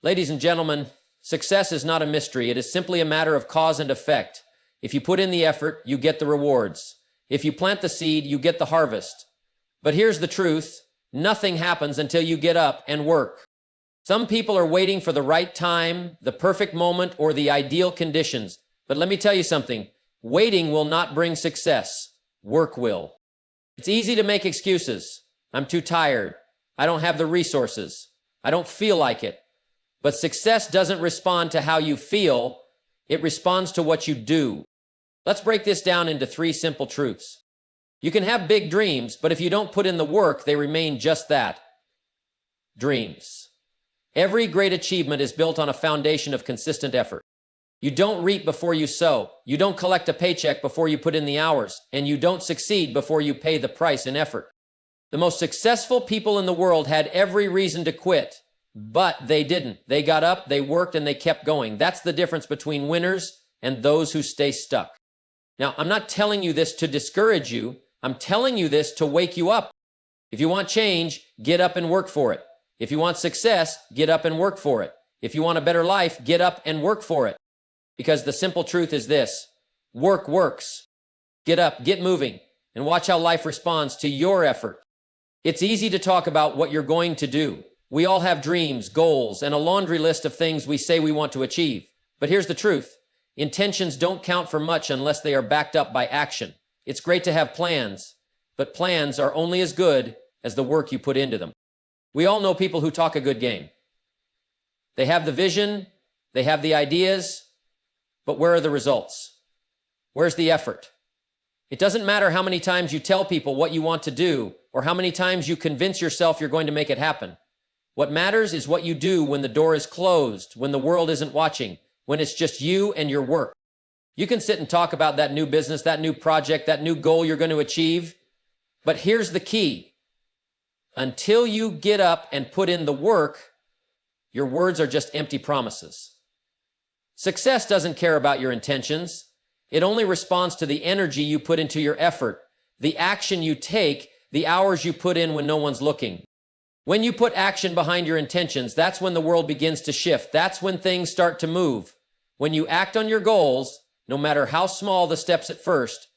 Ladies and gentlemen, success is not a mystery. It is simply a matter of cause and effect. If you put in the effort, you get the rewards. If you plant the seed, you get the harvest. But here's the truth. Nothing happens until you get up and work. Some people are waiting for the right time, the perfect moment, or the ideal conditions. But let me tell you something. Waiting will not bring success. Work will. It's easy to make excuses. I'm too tired. I don't have the resources. I don't feel like it. But success doesn't respond to how you feel. It responds to what you do. Let's break this down into 3 simple truths. You can have big dreams, but if you don't put in the work, they remain just that. Dreams. Every great achievement is built on a foundation of consistent effort. You don't reap before you sow. You don't collect a paycheck before you put in the hours. And you don't succeed before you pay the price in effort. The most successful people in the world had every reason to quit, but they didn't. They got up, they worked, and they kept going. That's the difference between winners and those who stay stuck. Now, I'm not telling you this to discourage you. I'm telling you this to wake you up. If you want change, get up and work for it. If you want success, get up and work for it. If you want a better life, get up and work for it. Because the simple truth is this: work works. Get up, get moving, and watch how life responds to your effort. It's easy to talk about what you're going to do. We all have dreams, goals, and a laundry list of things we say we want to achieve. But here's the truth. Intentions don't count for much unless they are backed up by action. It's great to have plans, but plans are only as good as the work you put into them. We all know people who talk a good game. They have the vision, they have the ideas, but where are the results? Where's the effort? It doesn't matter how many times you tell people what you want to do or how many times you convince yourself you're going to make it happen. What matters is what you do when the door is closed, when the world isn't watching, when it's just you and your work. You can sit and talk about that new business, that new project, that new goal you're going to achieve. But here's the key. Until you get up and put in the work, your words are just empty promises. Success doesn't care about your intentions. It only responds to the energy you put into your effort, the action you take, the hours you put in when no one's looking. When you put action behind your intentions, that's when the world begins to shift. That's when things start to move. When you act on your goals, no matter how small the steps at first,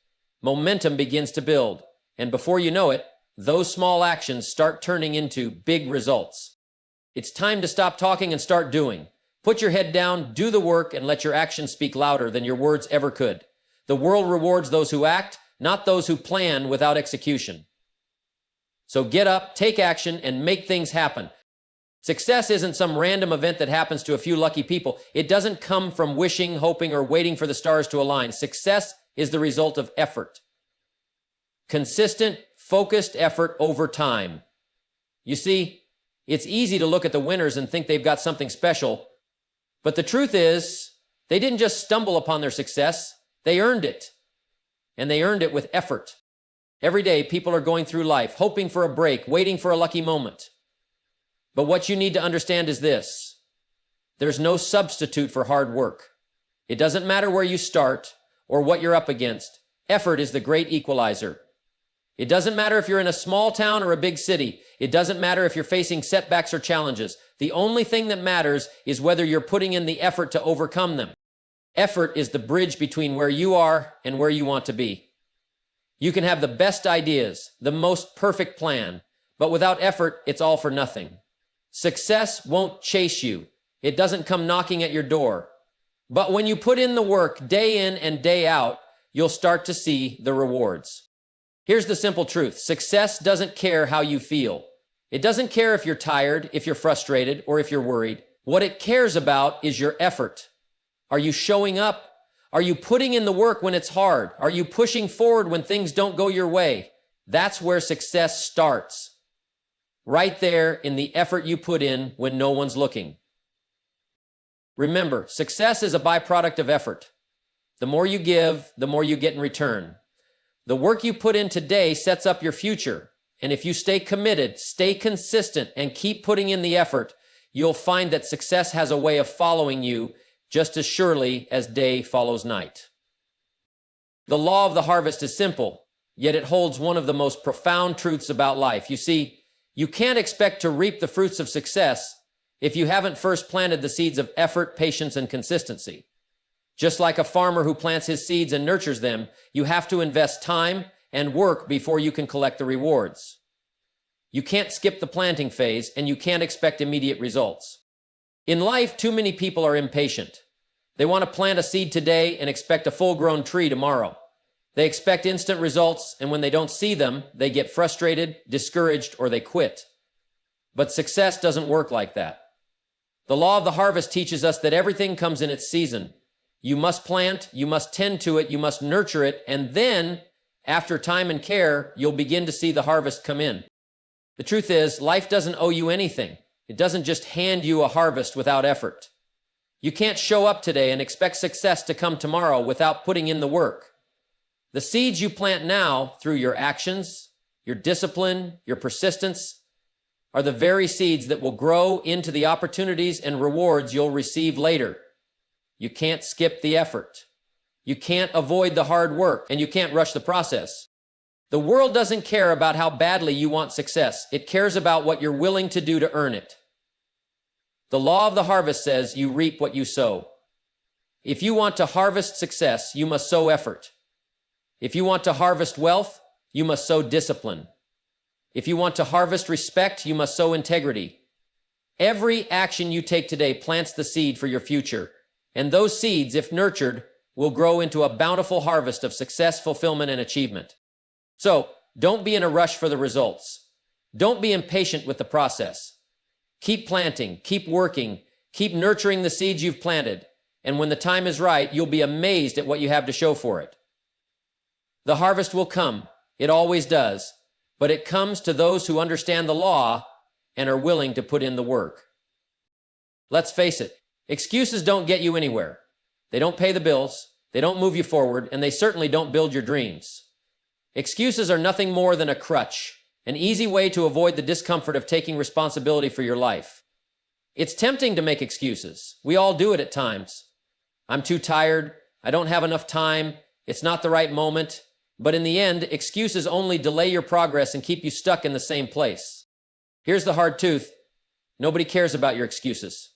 momentum begins to build. And before you know it, those small actions start turning into big results. It's time to stop talking and start doing. Put your head down, do the work, and let your actions speak louder than your words ever could. The world rewards those who act, not those who plan without execution. So get up, take action, and make things happen. Success isn't some random event that happens to a few lucky people. It doesn't come from wishing, hoping, or waiting for the stars to align. Success is the result of effort. Consistent, focused effort over time. You see, it's easy to look at the winners and think they've got something special, but the truth is, they didn't just stumble upon their success, they earned it. And they earned it with effort. Every day, people are going through life, hoping for a break, waiting for a lucky moment. But what you need to understand is this: there's no substitute for hard work. It doesn't matter where you start or what you're up against. Effort is the great equalizer. It doesn't matter if you're in a small town or a big city. It doesn't matter if you're facing setbacks or challenges. The only thing that matters is whether you're putting in the effort to overcome them. Effort is the bridge between where you are and where you want to be. You can have the best ideas, the most perfect plan, but without effort, it's all for nothing. Success won't chase you. It doesn't come knocking at your door. But when you put in the work day in and day out, you'll start to see the rewards. Here's the simple truth. Success doesn't care how you feel. It doesn't care if you're tired, if you're frustrated, or if you're worried. What it cares about is your effort. Are you showing up? Are you putting in the work when it's hard? Are you pushing forward when things don't go your way? That's where success starts. Right there in the effort you put in when no one's looking. Remember, success is a byproduct of effort. The more you give, the more you get in return. The work you put in today sets up your future. And if you stay committed, stay consistent, and keep putting in the effort, you'll find that success has a way of following you just as surely as day follows night. The law of the harvest is simple, yet it holds one of the most profound truths about life. You see, you can't expect to reap the fruits of success if you haven't first planted the seeds of effort, patience, and consistency. Just like a farmer who plants his seeds and nurtures them, you have to invest time and work before you can collect the rewards. You can't skip the planting phase, and you can't expect immediate results. In life, too many people are impatient. They want to plant a seed today and expect a full-grown tree tomorrow. They expect instant results, and when they don't see them, they get frustrated, discouraged, or they quit. But success doesn't work like that. The law of the harvest teaches us that everything comes in its season. You must plant, you must tend to it, you must nurture it, and then, after time and care, you'll begin to see the harvest come in. The truth is, life doesn't owe you anything. It doesn't just hand you a harvest without effort. You can't show up today and expect success to come tomorrow without putting in the work. The seeds you plant now through your actions, your discipline, your persistence, are the very seeds that will grow into the opportunities and rewards you'll receive later. You can't skip the effort. You can't avoid the hard work, and you can't rush the process. The world doesn't care about how badly you want success. It cares about what you're willing to do to earn it. The law of the harvest says you reap what you sow. If you want to harvest success, you must sow effort. If you want to harvest wealth, you must sow discipline. If you want to harvest respect, you must sow integrity. Every action you take today plants the seed for your future, and those seeds, if nurtured, will grow into a bountiful harvest of success, fulfillment, and achievement. So, don't be in a rush for the results. Don't be impatient with the process. Keep planting, keep working, keep nurturing the seeds you've planted, and when the time is right, you'll be amazed at what you have to show for it. The harvest will come. It always does. But it comes to those who understand the law and are willing to put in the work. Let's face it, excuses don't get you anywhere. They don't pay the bills, they don't move you forward, and they certainly don't build your dreams. Excuses are nothing more than a crutch, an easy way to avoid the discomfort of taking responsibility for your life. It's tempting to make excuses. We all do it at times. I'm too tired, I don't have enough time, it's not the right moment. But in the end, excuses only delay your progress and keep you stuck in the same place. Here's the hard truth. Nobody cares about your excuses.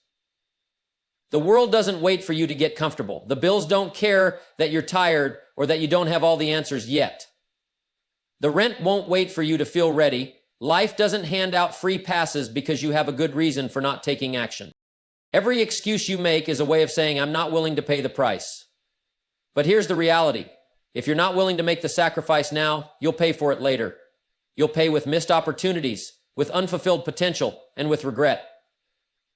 The world doesn't wait for you to get comfortable. The bills don't care that you're tired or that you don't have all the answers yet. The rent won't wait for you to feel ready. Life doesn't hand out free passes because you have a good reason for not taking action. Every excuse you make is a way of saying, I'm not willing to pay the price. But here's the reality. If you're not willing to make the sacrifice now, you'll pay for it later. You'll pay with missed opportunities, with unfulfilled potential, and with regret.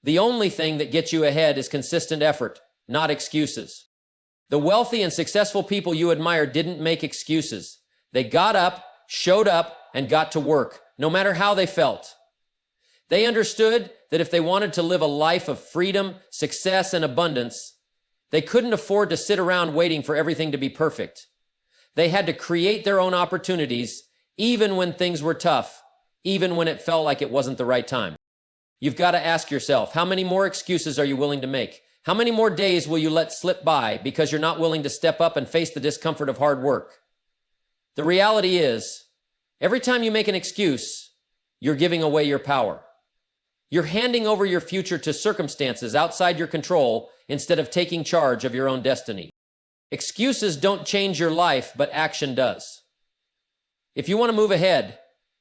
The only thing that gets you ahead is consistent effort, not excuses. The wealthy and successful people you admire didn't make excuses. They got up, showed up, and got to work, no matter how they felt. They understood that if they wanted to live a life of freedom, success, and abundance, they couldn't afford to sit around waiting for everything to be perfect. They had to create their own opportunities, even when things were tough, even when it felt like it wasn't the right time. You've got to ask yourself, how many more excuses are you willing to make? How many more days will you let slip by because you're not willing to step up and face the discomfort of hard work? The reality is, every time you make an excuse, you're giving away your power. You're handing over your future to circumstances outside your control instead of taking charge of your own destiny. Excuses don't change your life, but action does. If you want to move ahead,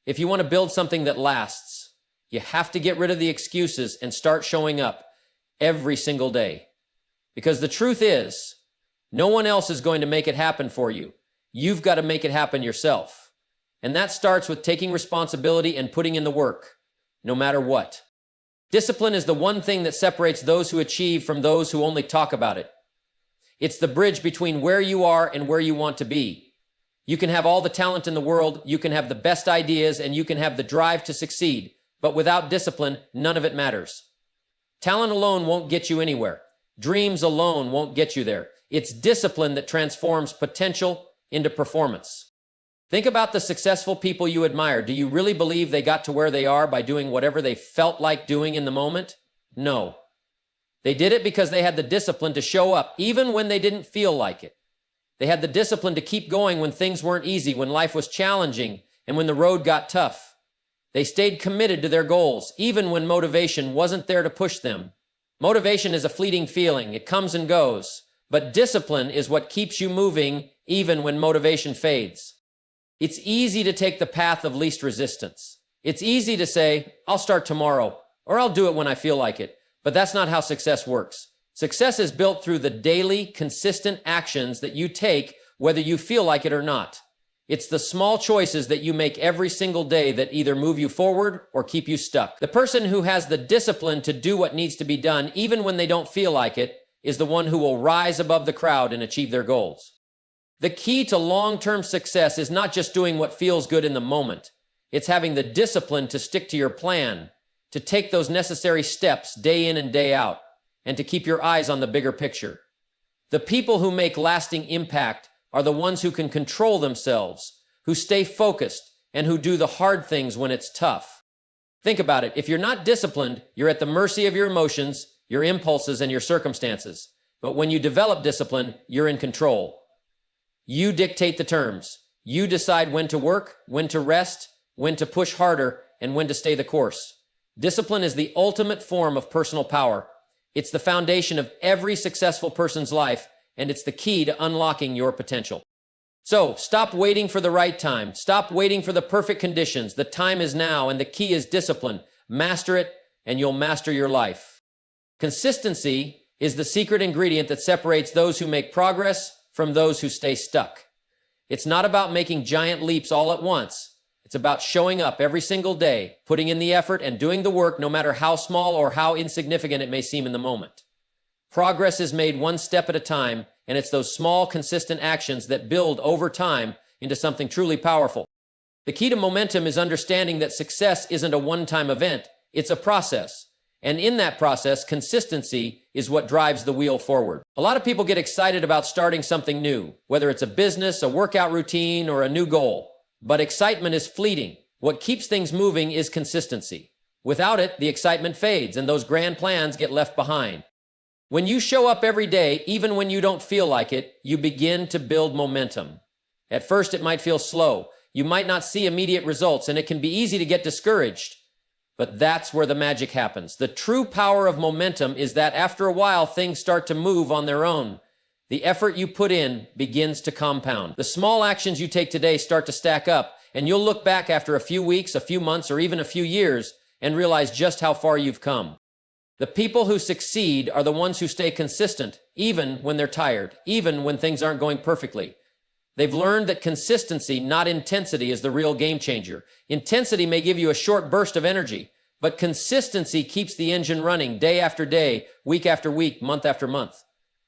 if you want to build something that lasts, you have to get rid of the excuses and start showing up every single day. Because the truth is, no one else is going to make it happen for you. You've got to make it happen yourself. And that starts with taking responsibility and putting in the work, no matter what. Discipline is the one thing that separates those who achieve from those who only talk about it. It's the bridge between where you are and where you want to be. You can have all the talent in the world, you can have the best ideas, and you can have the drive to succeed. But without discipline, none of it matters. Talent alone won't get you anywhere. Dreams alone won't get you there. It's discipline that transforms potential into performance. Think about the successful people you admire. Do you really believe they got to where they are by doing whatever they felt like doing in the moment? No. They did it because they had the discipline to show up, even when they didn't feel like it. They had the discipline to keep going when things weren't easy, when life was challenging, and when the road got tough. They stayed committed to their goals, even when motivation wasn't there to push them. Motivation is a fleeting feeling. It comes and goes. But discipline is what keeps you moving even when motivation fades. It's easy to take the path of least resistance. It's easy to say, I'll start tomorrow, or I'll do it when I feel like it. But that's not how success works. Success is built through the daily, consistent actions that you take, whether you feel like it or not. It's the small choices that you make every single day that either move you forward or keep you stuck. The person who has the discipline to do what needs to be done, even when they don't feel like it, is the one who will rise above the crowd and achieve their goals. The key to long-term success is not just doing what feels good in the moment. It's having the discipline to stick to your plan, to take those necessary steps day in and day out, and to keep your eyes on the bigger picture. The people who make lasting impact are the ones who can control themselves, who stay focused, and who do the hard things when it's tough. Think about it. If you're not disciplined, you're at the mercy of your emotions, your impulses, and your circumstances. But when you develop discipline, you're in control. You dictate the terms. You decide when to work, when to rest, when to push harder, and when to stay the course. Discipline is the ultimate form of personal power. It's the foundation of every successful person's life, and it's the key to unlocking your potential. So, stop waiting for the right time. Stop waiting for the perfect conditions. The time is now, and the key is discipline. Master it, and you'll master your life. Consistency is the secret ingredient that separates those who make progress from those who stay stuck. It's not about making giant leaps all at once. It's about showing up every single day, putting in the effort, and doing the work no matter how small or how insignificant it may seem in the moment. Progress is made one step at a time, and it's those small, consistent actions that build over time into something truly powerful. The key to momentum is understanding that success isn't a one-time event, it's a process. And in that process, consistency is what drives the wheel forward. A lot of people get excited about starting something new, whether it's a business, a workout routine, or a new goal. But excitement is fleeting. What keeps things moving is consistency. Without it, the excitement fades, and those grand plans get left behind. When you show up every day, even when you don't feel like it, you begin to build momentum. At first, it might feel slow. You might not see immediate results, and it can be easy to get discouraged. But that's where the magic happens. The true power of momentum is that after a while, things start to move on their own. The effort you put in begins to compound. The small actions you take today start to stack up, and you'll look back after a few weeks, a few months, or even a few years and realize just how far you've come. The people who succeed are the ones who stay consistent, even when they're tired, even when things aren't going perfectly. They've learned that consistency, not intensity, is the real game changer. Intensity may give you a short burst of energy, but consistency keeps the engine running day after day, week after week, month after month.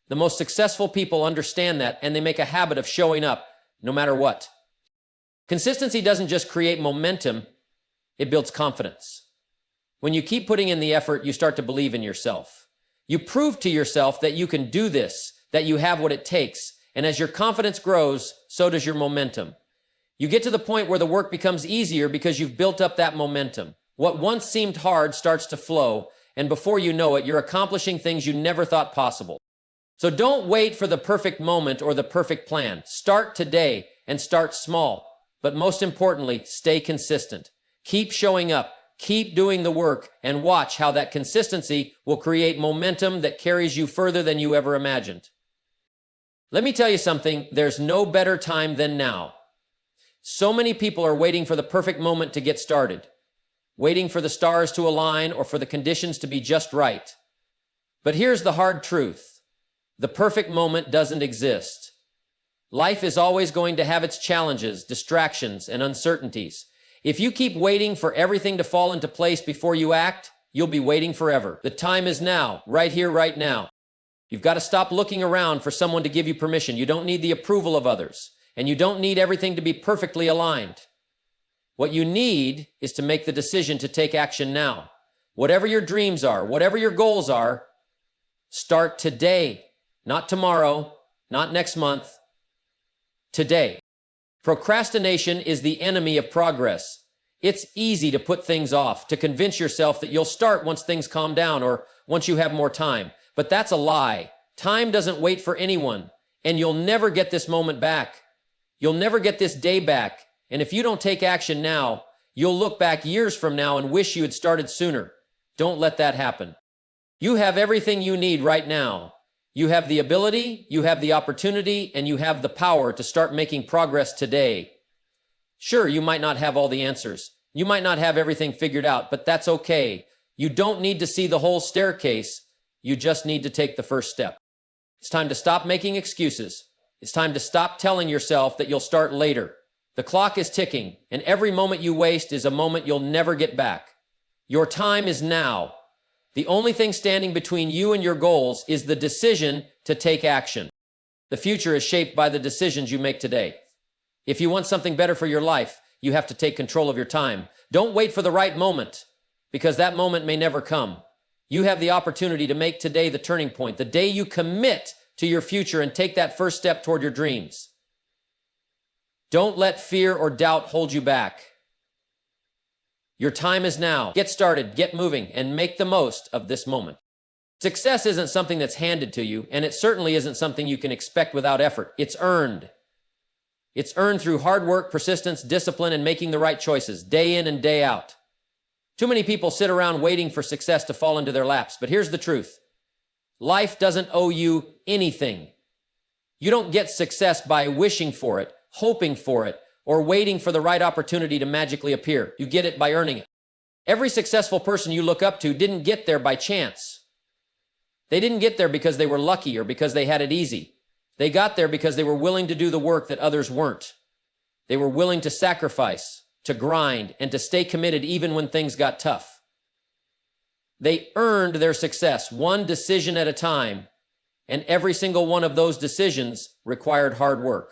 The most successful people understand that, and they make a habit of showing up no matter what. Consistency doesn't just create momentum, it builds confidence. When you keep putting in the effort, you start to believe in yourself. You prove to yourself that you can do this, that you have what it takes, and as your confidence grows, so does your momentum. You get to the point where the work becomes easier because you've built up that momentum. What once seemed hard starts to flow, and before you know it, you're accomplishing things you never thought possible. So don't wait for the perfect moment or the perfect plan. Start today and start small. But most importantly, stay consistent. Keep showing up. Keep doing the work and watch how that consistency will create momentum that carries you further than you ever imagined. Let me tell you something, there's no better time than now. So many people are waiting for the perfect moment to get started, waiting for the stars to align or for the conditions to be just right. But here's the hard truth. The perfect moment doesn't exist. Life is always going to have its challenges, distractions, and uncertainties. If you keep waiting for everything to fall into place before you act, you'll be waiting forever. The time is now, right here, right now. You've got to stop looking around for someone to give you permission. You don't need the approval of others, and you don't need everything to be perfectly aligned. What you need is to make the decision to take action now. Whatever your dreams are, whatever your goals are, start today, not tomorrow, not next month, today. Procrastination is the enemy of progress. It's easy to put things off, to convince yourself that you'll start once things calm down or once you have more time. But that's a lie. Time doesn't wait for anyone, and you'll never get this moment back. You'll never get this day back. And if you don't take action now, You'll look back years from now and wish you had started sooner. Don't let that happen. You have everything you need right now. You have the ability, you have the opportunity, and you have the power to start making progress today. Sure, you might not have all the answers. You might not have everything figured out, but that's okay. You don't need to see the whole staircase. You just need to take the first step. It's time to stop making excuses. It's time to stop telling yourself that you'll start later. The clock is ticking, and every moment you waste is a moment you'll never get back. Your time is now. The only thing standing between you and your goals is the decision to take action. The future is shaped by the decisions you make today. If you want something better for your life, you have to take control of your time. Don't wait for the right moment, because that moment may never come. You have the opportunity to make today the turning point, the day you commit to your future and take that first step toward your dreams. Don't let fear or doubt hold you back. Your time is now. Get started, get moving, and make the most of this moment. Success isn't something that's handed to you, and it certainly isn't something you can expect without effort. It's earned. It's earned through hard work, persistence, discipline, and making the right choices, day in and day out. Too many people sit around waiting for success to fall into their laps, but here's the truth. Life doesn't owe you anything. You don't get success by wishing for it, hoping for it, or waiting for the right opportunity to magically appear. You get it by earning it. Every successful person you look up to didn't get there by chance. They didn't get there because they were lucky or because they had it easy. They got there because they were willing to do the work that others weren't. They were willing to sacrifice, to grind, and to stay committed even when things got tough. They earned their success one decision at a time, and every single one of those decisions required hard work.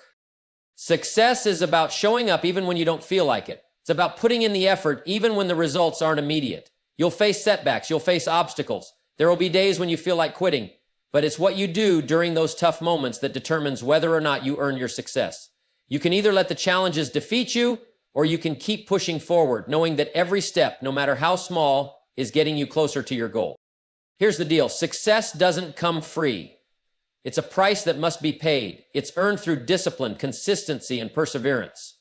Success is about showing up even when you don't feel like it. It's about putting in the effort even when the results aren't immediate. You'll face setbacks, you'll face obstacles. There will be days when you feel like quitting, but it's what you do during those tough moments that determines whether or not you earn your success. You can either let the challenges defeat you, or you can keep pushing forward, knowing that every step, no matter how small, is getting you closer to your goal. Here's the deal. Success doesn't come free. It's a price that must be paid. It's earned through discipline, consistency, and perseverance.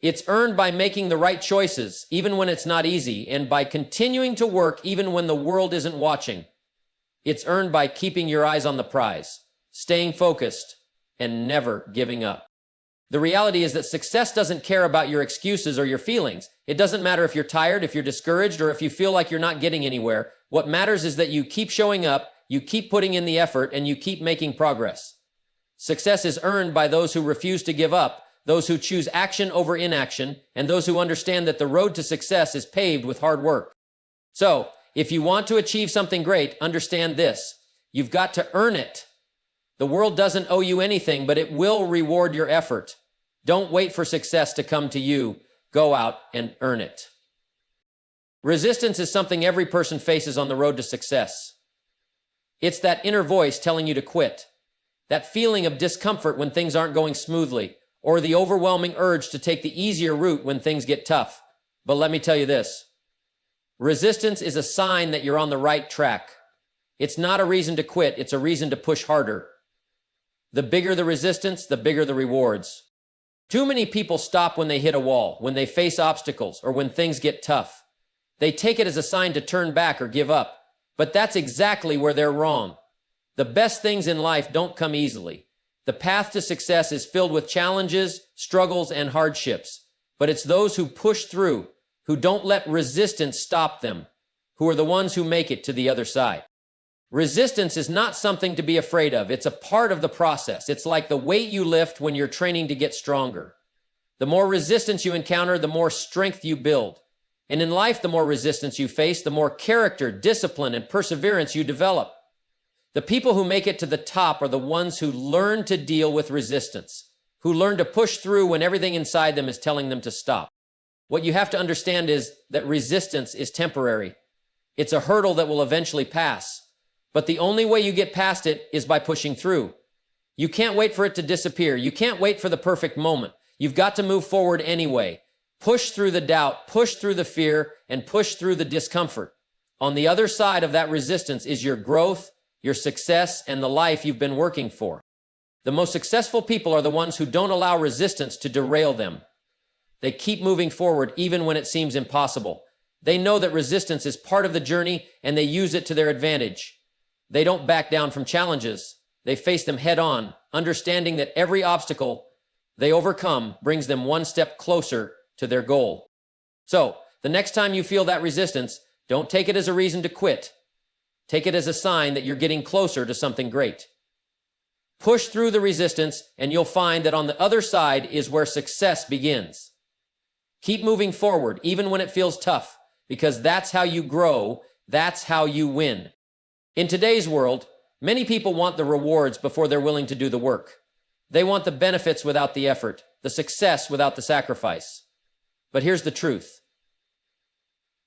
It's earned by making the right choices, even when it's not easy, and by continuing to work even when the world isn't watching. It's earned by keeping your eyes on the prize, staying focused, and never giving up. The reality is that success doesn't care about your excuses or your feelings. It doesn't matter if you're tired, if you're discouraged, or if you feel like you're not getting anywhere. What matters is that you keep showing up, you keep putting in the effort, and you keep making progress. Success is earned by those who refuse to give up, those who choose action over inaction, and those who understand that the road to success is paved with hard work. So, if you want to achieve something great, understand this. You've got to earn it. The world doesn't owe you anything, but it will reward your effort. Don't wait for success to come to you. Go out and earn it. Resistance is something every person faces on the road to success. It's that inner voice telling you to quit, that feeling of discomfort when things aren't going smoothly, or the overwhelming urge to take the easier route when things get tough. But let me tell you this. Resistance is a sign that you're on the right track. It's not a reason to quit, it's a reason to push harder. The bigger the resistance, the bigger the rewards. Too many people stop when they hit a wall, when they face obstacles, or when things get tough. They take it as a sign to turn back or give up. But that's exactly where they're wrong. The best things in life don't come easily. The path to success is filled with challenges, struggles, and hardships. But it's those who push through, who don't let resistance stop them, who are the ones who make it to the other side. Resistance is not something to be afraid of. It's a part of the process. It's like the weight you lift when you're training to get stronger. The more resistance you encounter, the more strength you build. And in life, the more resistance you face, the more character, discipline, and perseverance you develop. The people who make it to the top are the ones who learn to deal with resistance, who learn to push through when everything inside them is telling them to stop. What you have to understand is that resistance is temporary. It's a hurdle that will eventually pass. But the only way you get past it is by pushing through. You can't wait for it to disappear. You can't wait for the perfect moment. You've got to move forward anyway. Push through the doubt, push through the fear, and push through the discomfort. On the other side of that resistance is your growth, your success, and the life you've been working for. The most successful people are the ones who don't allow resistance to derail them. They keep moving forward even when it seems impossible. They know that resistance is part of the journey and they use it to their advantage. They don't back down from challenges. They face them head on, understanding that every obstacle they overcome brings them one step closer to their goal. So, the next time you feel that resistance, don't take it as a reason to quit. Take it as a sign that you're getting closer to something great. Push through the resistance, and you'll find that on the other side is where success begins. Keep moving forward, even when it feels tough, because that's how you grow, that's how you win. In today's world, many people want the rewards before they're willing to do the work. They want the benefits without the effort, the success without the sacrifice. But here's the truth.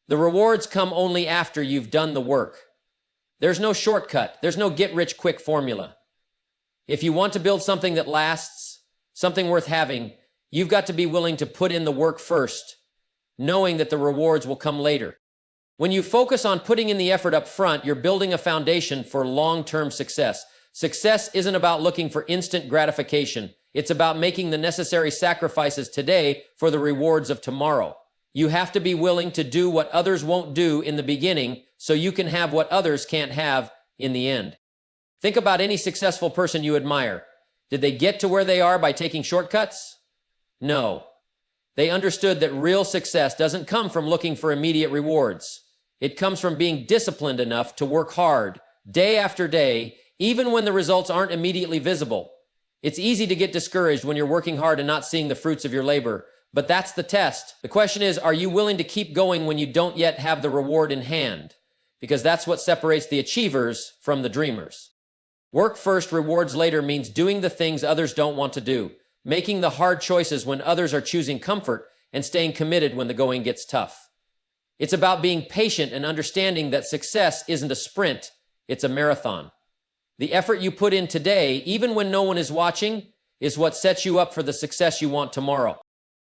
The rewards come only after you've done the work. There's no shortcut. There's no get-rich-quick formula. If you want to build something that lasts, something worth having, you've got to be willing to put in the work first, knowing that the rewards will come later. When you focus on putting in the effort up front, you're building a foundation for long-term success. Success isn't about looking for instant gratification. It's about making the necessary sacrifices today for the rewards of tomorrow. You have to be willing to do what others won't do in the beginning so you can have what others can't have in the end. Think about any successful person you admire. Did they get to where they are by taking shortcuts? No. They understood that real success doesn't come from looking for immediate rewards. It comes from being disciplined enough to work hard, day after day, even when the results aren't immediately visible. It's easy to get discouraged when you're working hard and not seeing the fruits of your labor, but that's the test. The question is, are you willing to keep going when you don't yet have the reward in hand? Because that's what separates the achievers from the dreamers. Work first, rewards later means doing the things others don't want to do, making the hard choices when others are choosing comfort, and staying committed when the going gets tough. It's about being patient and understanding that success isn't a sprint, it's a marathon. The effort you put in today, even when no one is watching, is what sets you up for the success you want tomorrow.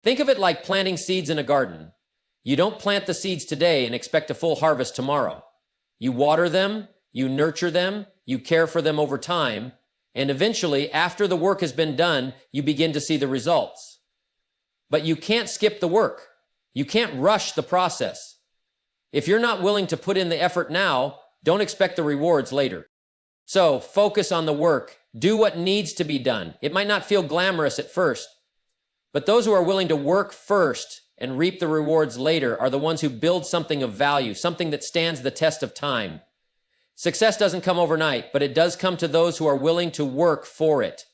Think of it like planting seeds in a garden. You don't plant the seeds today and expect a full harvest tomorrow. You water them, you nurture them, you care for them over time, and eventually, after the work has been done, you begin to see the results. But you can't skip the work. You can't rush the process. If you're not willing to put in the effort now, don't expect the rewards later. So, focus on the work. Do what needs to be done. It might not feel glamorous at first, but those who are willing to work first and reap the rewards later are the ones who build something of value, something that stands the test of time. Success doesn't come overnight, but it does come to those who are willing to work for it.